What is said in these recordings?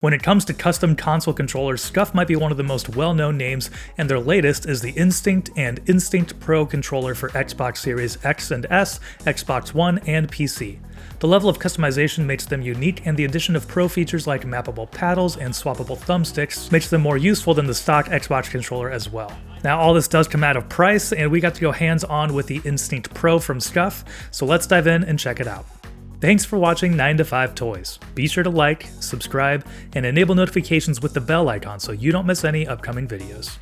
When it comes to custom console controllers, Scuf might be one of the most well-known names, and their latest is the Instinct and Instinct Pro controller for Xbox Series X and S, Xbox One, and PC. The level of customization makes them unique, and the addition of pro features like mappable paddles and swappable thumbsticks makes them more useful than the stock Xbox controller as well. Now, all this does come out of price, and we got to go hands-on with the Instinct Pro from Scuf, so let's dive in and check it out. Thanks for watching 9 to 5 Toys. Be sure to like, subscribe, and enable notifications with the bell icon so you don't miss any upcoming videos.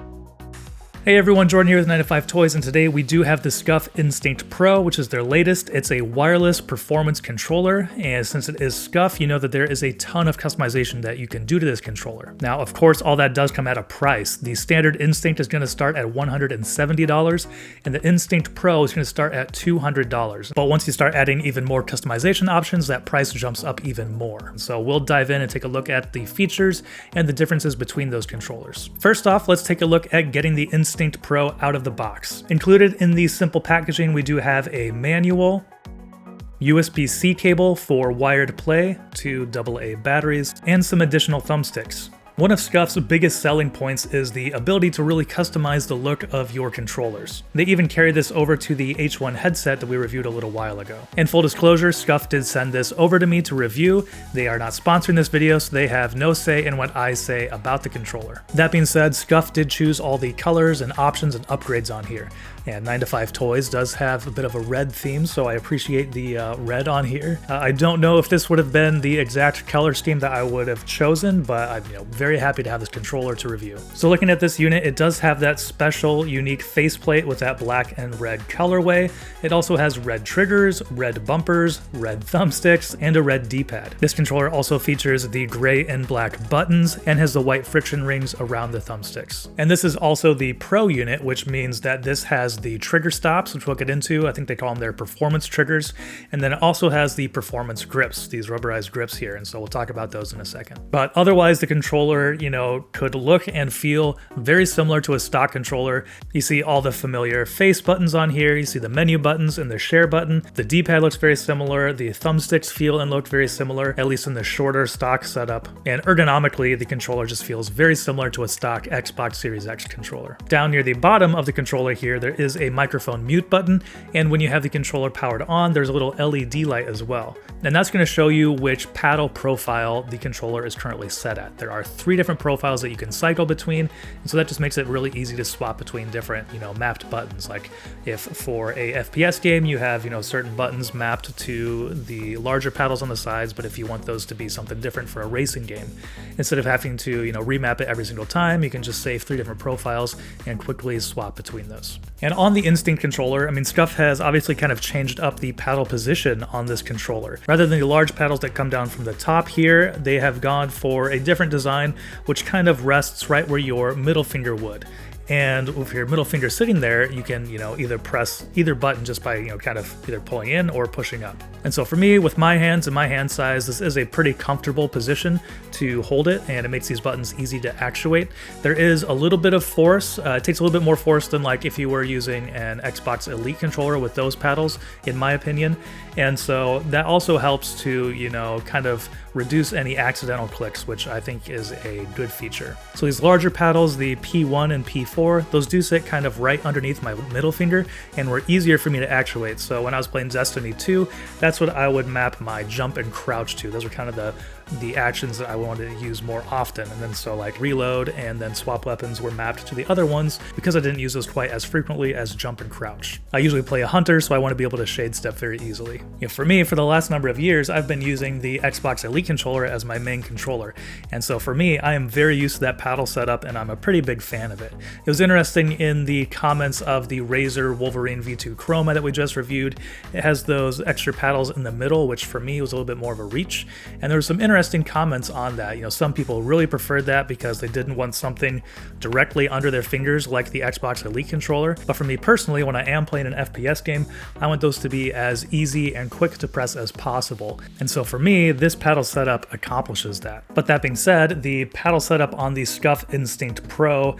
Hey everyone, Jordan here with 9 to 5 Toys, and today we do have the Scuf Instinct Pro, which is their latest. It's a wireless performance controller, and since it is Scuf, you know that there is a ton of customization that you can do to this controller. Now, of course, all that does come at a price. The standard Instinct is going to start at $170, and the Instinct Pro is going to start at $200. But once you start adding even more customization options, that price jumps up even more. So we'll dive in and take a look at the features and the differences between those controllers. First off, let's take a look at getting the Instinct Pro out of the box. Included in the simple packaging, we do have a manual, USB-C cable for wired play, 2 AA batteries, and some additional thumbsticks. One of Scuf's biggest selling points is the ability to really customize the look of your controllers. They even carry this over to the H1 headset that we reviewed a little while ago. In full disclosure, Scuf did send this over to me to review. They are not sponsoring this video, so they have no say in what I say about the controller. That being said, Scuf did choose all the colors and options and upgrades on here. And 9 to 5 Toys does have a bit of a red theme, so I appreciate the red on here. I don't know if this would have been the exact color scheme that I would have chosen, but I'm very happy to have this controller to review. So looking at this unit, it does have that special, unique faceplate with that black and red colorway. It also has red triggers, red bumpers, red thumbsticks, and a red D-pad. This controller also features the gray and black buttons and has the white friction rings around the thumbsticks. And this is also the Pro unit, which means that this has the trigger stops, which we'll get into. I think they call them their performance triggers. And then it also has the performance grips, these rubberized grips here. And so we'll talk about those in a second. But otherwise, the controller, could look and feel very similar to a stock controller. You see all the familiar face buttons on here. You see the menu buttons and the share button. The D-pad looks very similar. The thumbsticks feel and look very similar, at least in the shorter stock setup. And ergonomically, the controller just feels very similar to a stock Xbox Series X controller. Down near the bottom of the controller here, there is a microphone mute button, and when you have the controller powered on, there's a little LED light as well. And that's going to show you which paddle profile the controller is currently set at. There are 3 different profiles that you can cycle between, and so that just makes it really easy to swap between different, mapped buttons. Like if for a FPS game you have, certain buttons mapped to the larger paddles on the sides, but if you want those to be something different for a racing game, instead of having to, remap it every single time, you can just save 3 different profiles and quickly swap between those. And on the Instinct controller, Scuf has obviously kind of changed up the paddle position on this controller. Rather than the large paddles that come down from the top here, they have gone for a different design, which kind of rests right where your middle finger would. And with your middle finger sitting there, you can, either press either button just by, kind of either pulling in or pushing up. And so for me, with my hands and my hand size, this is a pretty comfortable position to hold it, and it makes these buttons easy to actuate. There is a little bit of force. It takes a little bit more force than like if you were using an Xbox Elite controller with those paddles, in my opinion. And so that also helps to, kind of reduce any accidental clicks, which I think is a good feature. So these larger paddles, the P1 and P4, those do sit kind of right underneath my middle finger and were easier for me to actuate. So when I was playing Destiny 2, that's what I would map my jump and crouch to. Those were kind of the actions that I wanted to use more often. And then so like reload and then swap weapons were mapped to the other ones because I didn't use those quite as frequently as jump and crouch. I usually play a hunter, so I want to be able to shade step very easily. For me, for the last number of years, I've been using the Xbox Elite controller as my main controller. And so for me, I am very used to that paddle setup, and I'm a pretty big fan of it. It was interesting in the comments of the Razer Wolverine V2 Chroma that we just reviewed. It has those extra paddles in the middle, which for me was a little bit more of a reach. And there were some interesting comments on that. Some people really preferred that because they didn't want something directly under their fingers like the Xbox Elite controller. But for me personally, when I am playing an FPS game, I want those to be as easy and quick to press as possible. And so for me, this paddle setup accomplishes that. But that being said, the paddle setup on the Scuf Instinct Pro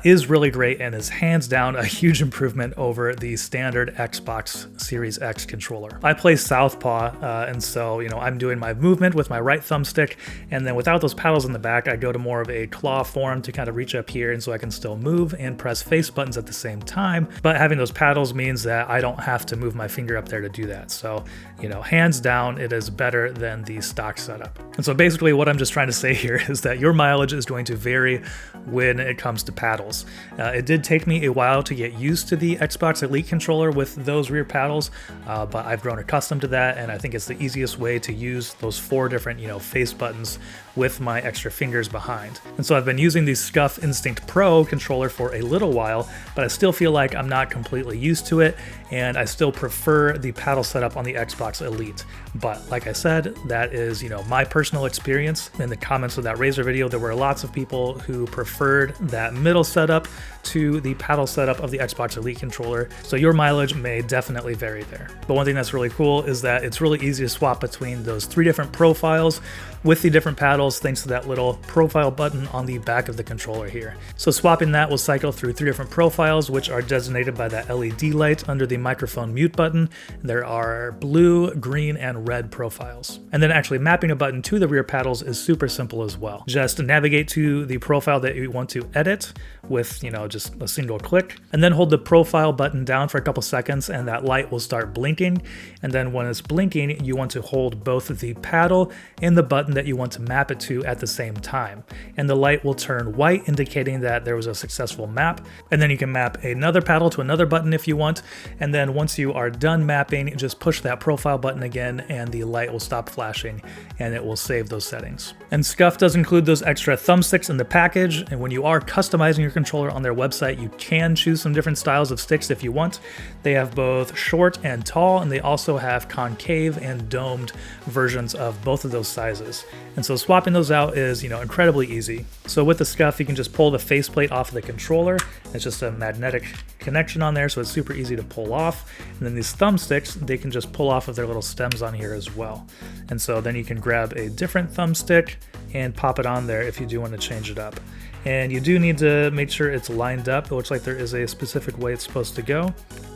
is really great and is hands down a huge improvement over the standard Xbox Series X controller. I play Southpaw, and so I'm doing my movement with my right thumb thumbstick. And then without those paddles in the back, I go to more of a claw form to kind of reach up here, and so I can still move and press face buttons at the same time. But having those paddles means that I don't have to move my finger up there to do that. So, you know, hands down, it is better than the stock setup. And so basically what I'm just trying to say here is that your mileage is going to vary when it comes to paddles. It did take me a while to get used to the Xbox Elite controller with those rear paddles, but I've grown accustomed to that, and I think it's the easiest way to use those 4 different, you know, face buttons with my extra fingers behind. And so I've been using the Scuf Instinct Pro controller for a little while, but I still feel like I'm not completely used to it, and I still prefer the paddle setup on the Xbox Elite. But like I said, that is, you know, my personal experience. In the comments of that Razer video, there were lots of people who preferred that middle setup to the paddle setup of the Xbox Elite controller, so your mileage may definitely vary there. But one thing that's really cool is that it's really easy to swap between those 3 different profiles with the different paddles thanks to that little profile button on the back of the controller here. So swapping that will cycle through 3 different profiles, which are designated by that LED light under the microphone mute button. There are blue, green, and red profiles. And then actually mapping a button to the rear paddles is super simple as well. Just navigate to the profile that you want to edit with, you know, just a single click, and then hold the profile button down for a couple seconds and that light will start blinking. And then when it's blinking, you want to hold both the paddle and the button that you want to map it to at the same time. And the light will turn white, indicating that there was a successful map. And then you can map another paddle to another button if you want. And then once you are done mapping, just push that profile button again and the light will stop flashing and it will save those settings. And Scuf does include those extra thumbsticks in the package. And when you are customizing your controller on their website, you can choose some different styles of sticks if you want. They have both short and tall, and they also have concave and domed versions of both of those sizes. And so swapping those out is, you know, incredibly easy. So with the Scuf, you can just pull the faceplate off of the controller. It's just a magnetic connection on there, so it's super easy to pull off. And then these thumbsticks, they can just pull off of their little stems on here as well. And so then you can grab a different thumbstick and pop it on there if you do want to change it up. And you do need to make sure it's lined up. It looks like there is a specific way it's supposed to go,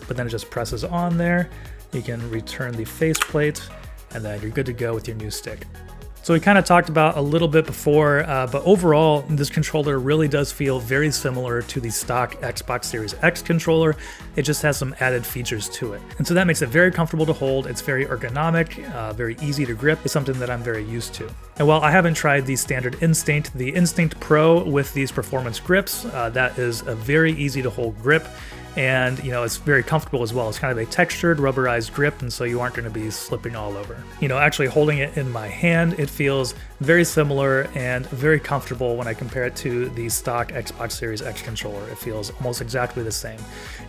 but then it just presses on there. You can return the faceplate, and then you're good to go with your new stick. So we kind of talked about a little bit before, but overall, this controller really does feel very similar to the stock Xbox Series X controller. It just has some added features to it. And so that makes it very comfortable to hold. It's very ergonomic, very easy to grip. It's something that I'm very used to. And while I haven't tried the standard Instinct, the Instinct Pro with these performance grips, that is a very easy to hold grip. And, you know, it's very comfortable as well. It's kind of a textured, rubberized grip, and so you aren't going to be slipping all over. You know, actually holding it in my hand, it feels very similar and very comfortable when I compare it to the stock Xbox Series X controller. It feels almost exactly the same.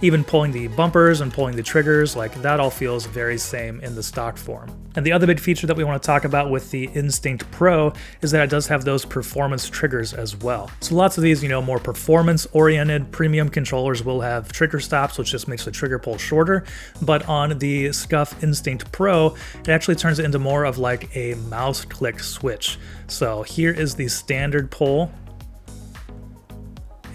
Even pulling the bumpers and pulling the triggers, like that all feels very same in the stock form. And the other big feature that we want to talk about with the Instinct Pro is that it does have those performance triggers as well. So lots of these, you know, more performance-oriented premium controllers will have trigger stops, which just makes the trigger pull shorter. But on the Scuf Instinct Pro, it actually turns it into more of like a mouse click switch. So here is the standard pull.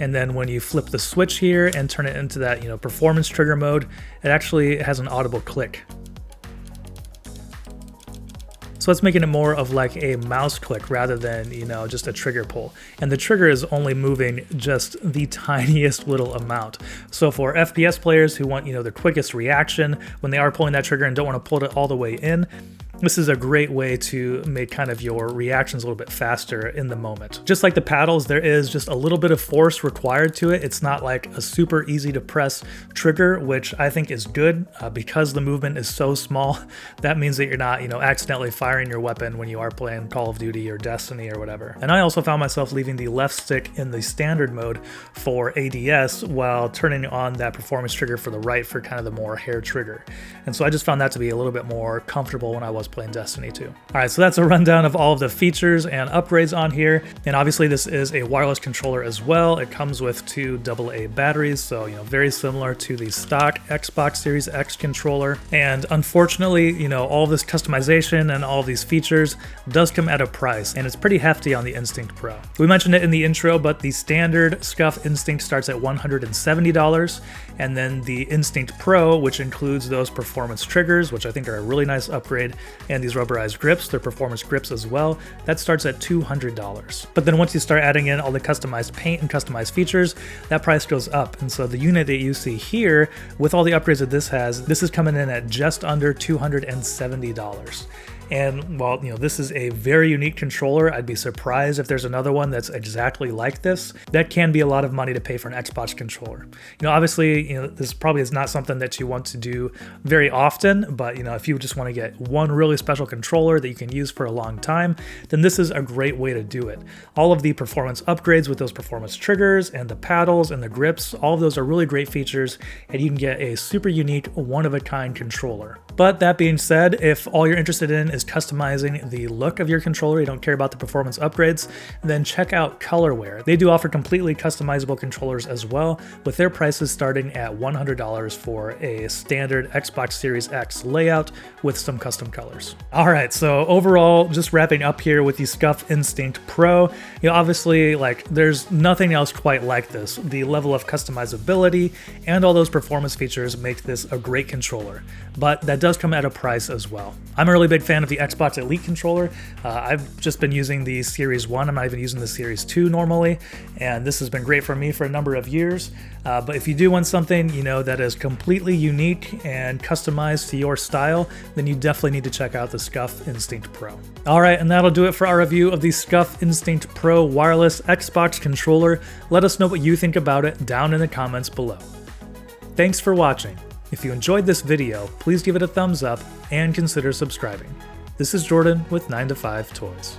And then when you flip the switch here and turn it into that, you know, performance trigger mode, it actually has an audible click. So it's making it more of like a mouse click rather than, you know, just a trigger pull. And the trigger is only moving just the tiniest little amount. So for FPS players who want, you know, the quickest reaction when they are pulling that trigger and don't want to pull it all the way in, this is a great way to make kind of your reactions a little bit faster in the moment. Just like the paddles, there is just a little bit of force required to it. It's not like a super easy to press trigger, which I think is good because the movement is so small. That means that you're not, you know, accidentally firing your weapon when you are playing Call of Duty or Destiny or whatever. And I also found myself leaving the left stick in the standard mode for ADS while turning on that performance trigger for the right for kind of the more hair trigger. And so I just found that to be a little bit more comfortable when I was playing Destiny 2. All right, so that's a rundown of all of the features and upgrades on here. And obviously this is a wireless controller as well. It comes with 2 AA batteries, so, you know, very similar to the stock Xbox Series X controller. And unfortunately, you know, all this customization and all these features does come at a price, and it's pretty hefty on the Instinct Pro. We mentioned it in the intro, but the standard Scuf Instinct starts at $170, and then the Instinct Pro, which includes those performance triggers, which I think are a really nice upgrade, And these rubberized grips, they're performance grips as well, that starts at $200. But then once you start adding in all the customized paint and customized features, that price goes up. And so the unit that you see here, with all the upgrades that this has, this is coming in at just under $270. And while this is a very unique controller, I'd be surprised if there's another one that's exactly like this. That can be a lot of money to pay for an Xbox controller. Obviously, this probably is not something that you want to do very often, but if you just want to get one really special controller that you can use for a long time, then this is a great way to do it. All of the performance upgrades with those performance triggers and the paddles and the grips, all of those are really great features, and you can get a super unique, one-of-a-kind controller. But that being said, if all you're interested in is customizing the look of your controller, you don't care about the performance upgrades, then check out Colorware. They do offer completely customizable controllers as well, with their prices starting at $100 for a standard Xbox Series X layout with some custom colors. Alright, so overall, just wrapping up here with the Scuf Instinct Pro, obviously, there's nothing else quite like this. The level of customizability and all those performance features make this a great controller, but that does come at a price as well. I'm a really big fan of the Xbox Elite controller. I've just been using the Series 1, I'm not even using the Series 2 normally, and this has been great for me for a number of years. But if you do want something, that is completely unique and customized to your style, then you definitely need to check out the Scuf Instinct Pro. Alright, and that'll do it for our review of the Scuf Instinct Pro wireless Xbox controller. Let us know what you think about it down in the comments below. Thanks for watching. If you enjoyed this video, please give it a thumbs up and consider subscribing. This is Jordan with 9to5 Toys.